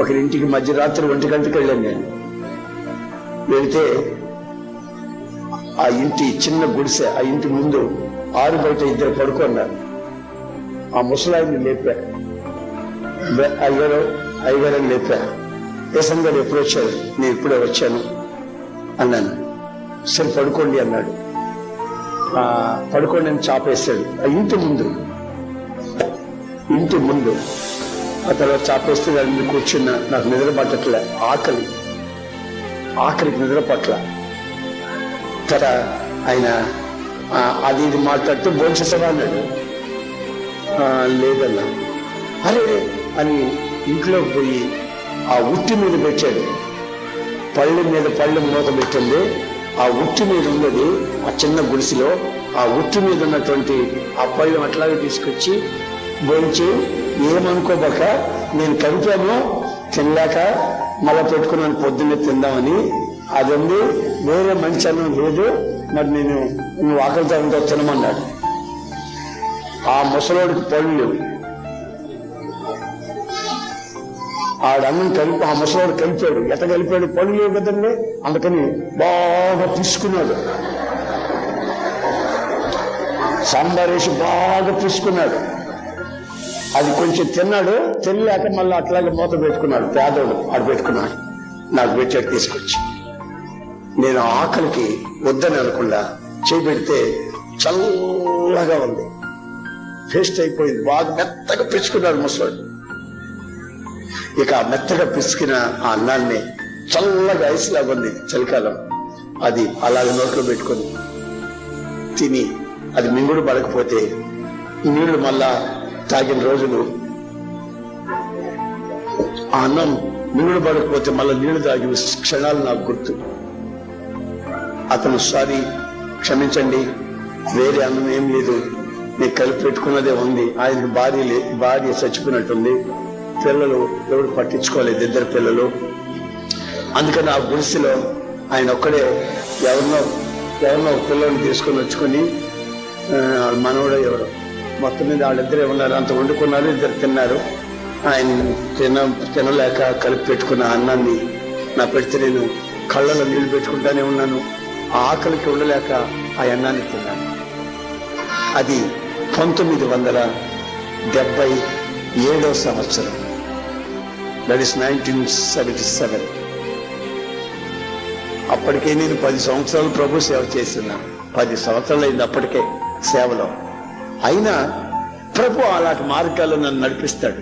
ఒకరింటికి మధ్యరాత్రి 1 గంటకి వెళ్ళాను నేను. వెళితే ఆ ఇంటి చిన్న గుడిసె, ఆ ఇంటి ముందు ఆరు బయట 2 పడుకున్నారు. ఆ ముసలాయిని లేపా, అయ్యగారని లేపా. దేశం గారు ఎప్పుడు వచ్చారు? నేను ఇప్పుడే వచ్చాను అన్నాను. సరే పడుకోండి అన్నాడు. పడుకోండి అని చాపేశాడు ఆ ఇంటి ముందు. ఆ తర్వాత చాపేస్తే దాని మీద కూర్చున్నా. నాకు నిద్ర పట్టట్లే, ఆకలికి నిద్ర పట్ల. తర్వాత ఆయన అది ఇది మాట్లాడుతూ భోంచేసావా అన్నాడు. లేదన్నా. అరే అని ఇంట్లోకి పోయి ఆ ఉట్టి మీద పెట్టాడు. పళ్ళె మీద పళ్ళెం మూత పెట్టింది. ఆ ఉట్టి మీద ఉన్నది ఆ చిన్న గుడిసెలో. ఆ ఉట్టి మీద ఉన్నటువంటి ఆ పళ్ళెం అట్లాగే తీసుకొచ్చి భోంచి, ఏమనుకోబాక నేను కలిపాను, తినలేక మళ్ళా పెట్టుకున్నాను పొద్దున్నే తిందామని. అది ఉంది, వేరే మంచి అన్నం లేదు, మరి నువ్వు ఆకలితో ఉంటో తినమన్నాడు. ఆ ముసలోడికి పళ్ళు లేవు. ఆడన్నం కలిపి ఆ ముసలోడు కలిపాడు. ఎట కలిపాడు? పళ్ళు లేవు కదండి, అందుకని బాగా తీసుకున్నాడు. సాంబారేసి బాగా తీసుకున్నాడు. అది కొంచెం తిన్నాడు. తినలేక మళ్ళీ అట్లాగే మూత పెట్టుకున్నాడు. పేదోడు ఆడు పెట్టుకున్నాడు. నాకు పెట్టాడు తీసుకొచ్చి. నేను ఆకలికి వద్దని అనకుండా చేపెడితే చల్లగా ఉంది, పేస్ట్ అయిపోయింది. బాగా మెత్తగా పిచ్చుకున్నాడు ముసలాడు. ఇక ఆ మెత్తగా పిసికిన ఆ అన్నాన్ని చల్లగా ఐస్ లాగా ఉంది చలికాలం, అది అలాగే నోట్లో పెట్టుకొని తిని అది మింగుడు పడకపోతే నీళ్లు మళ్ళా తాగిన రోజులు, ఆ అన్నం మింగుడు పడకపోతే మళ్ళీ నీళ్లు తాగిన క్షణాలు నాకు గుర్తు. అతను సారీ, క్షమించండి, వేరే అన్నం ఏం లేదు, నేను కలిపి పెట్టుకున్నదే ఉంది. ఆయనకు భార్య చచ్చిపోయినట్టుంది, పిల్లలు ఎవరు పట్టించుకోలేదు, 2 పిల్లలు. అందుకని ఆ గుడిసెలో ఆయన ఒక్కడే ఎవరినో పిల్లల్ని తీసుకొని వచ్చుకొని మనవడో ఎవరో మొత్తం మీద వాళ్ళిద్దరే ఉన్నారు. అంత వండుకున్నారు, 2 తిన్నారు. ఆయన తినలేక కలిపి పెట్టుకున్న అన్నాన్ని నా పెడితే నేను కళ్ళలో నీళ్లు పెట్టుకుంటానే ఉన్నాను. ఆ ఆకలికి ఉండలేక ఆ అన్నాన్ని తిన్నాను. అది 1977 సంవత్సరం. That is 1977. అప్పటికే నేను 10 సంవత్సరాలు ప్రభు సేవ చేస్తున్నాను. 10 సంవత్సరాలు అయింది అప్పటికే సేవలో. అయినా ప్రభు అలాంటి మార్గాల్లో నన్ను నడిపిస్తాడు.